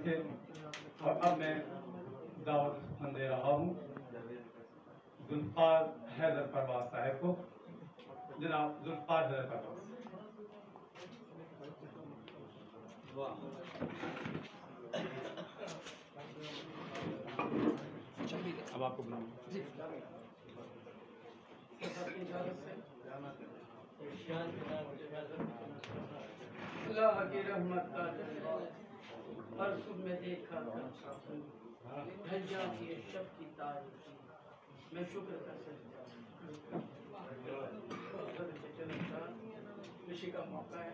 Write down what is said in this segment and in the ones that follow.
के। और अब मैं दावत दे रहा हूँ जुल्फकार हैदर परवाज साहब को। जनाब जुल्फकार हैदर परवाज। अब आपको बुलाऊंगा। अल्लाह की रहमत का हर सुबह देखा धज्जा की शब की तारीफ मैं शुक्र कर सकता खुशी का मौका है।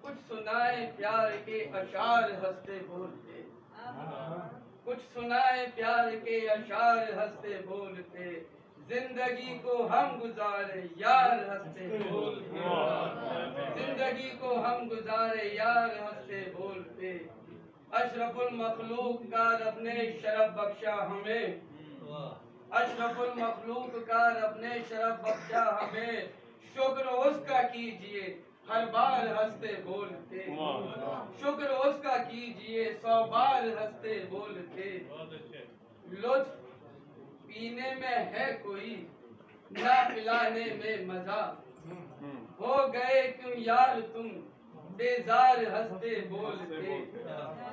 कुछ सुनाए प्यार के अशार हंसते बोलते, कुछ सुनाए प्यार के अशार हंसते बोलते, जिंदगी को हम गुजारे यार हंसते बोलते, जिंदगी को हम गुजारे यार हंसते बोलते। अशरफुल मखलूक का रब ने शरफ बख्शा हमें, अशरफुल मखलूक का रब ने शरफ बख्शा हमें, शुक्र उसका कीजिए हर बार हंसते बोलते, शुक्र उसका कीजिए 100 बार हंसते बोलते। लुत्फ पीने में है कोई ना पिलाने में मजा, हो गए क्यों यार तुम बेजार हंसते बोलते,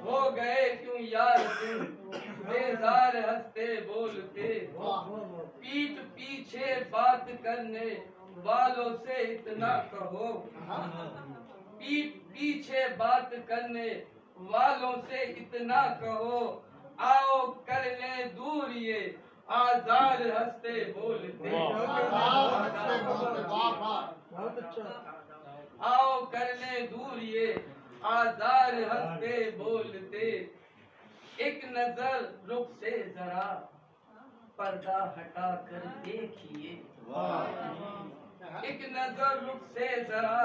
हो गए क्यों यार तुम बेजार हंसते बोलते। पीठ पीछे बात करने वालों से इतना कहो, पीठ पीछे बात करने वालों से इतना कहो, आओ कर ले दूर ये आजार हंसते बोलते, आओ कर ले दूर ये आजार हंसते बोलते। एक नजर रुख से जरा पर्दा हटा कर देखिए, एक नजर रुख से जरा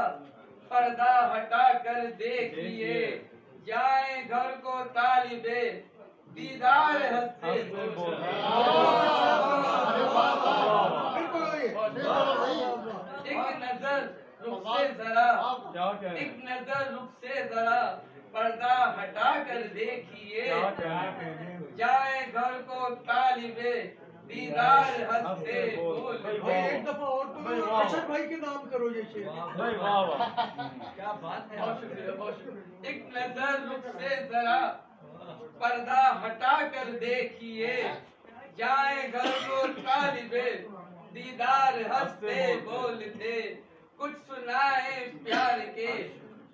पर्दा हटा कर देखिए, जाए घर को तालिबे दीदार हंसते बोलते। एक नजर रुख से जरा, एक नजर रुख से जरा पर्दा हटा कर देखिए, जाए घर को तालिबे दीदार हंसते बोलते। भाई एक दफा और तो अशर भाई के नाम करो ये शेर। क्या बात है, बहुत शुक्रिया बहुत शुक्रिया। एक नजर रुख से जरा पर्दा हटा कर देखिए, जाए घर को तालिबे दीदार हंसते बोलते। कुछ सुनाए प्यार के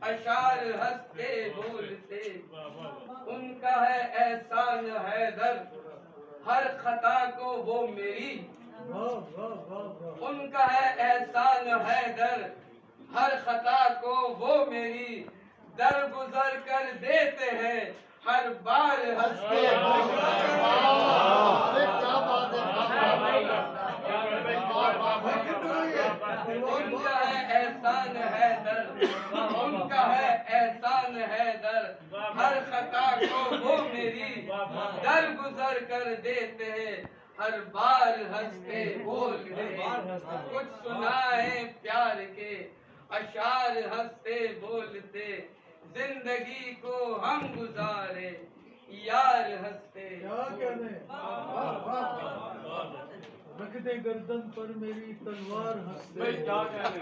अशार हंसते बोलते, उनका है एहसान हैदर हर खता को वो मेरी, उनका है एहसान हैदर हर खता को वो मेरी, दर गुजर कर देते हैं हर बार हंसते उनका है एहसान हैदर, उनका है एहसान हैदर हर खता को वो मेरी, दर गुजर कर देते हैं हर बार हंसते बोलते। कुछ सुनाए प्यार के अशार हंसते बोलते, जिंदगी को हम गुजारे यार हंसते। क्या कहने, रख दे गर्दन पर मेरी तलवार हंसते। क्या कहने।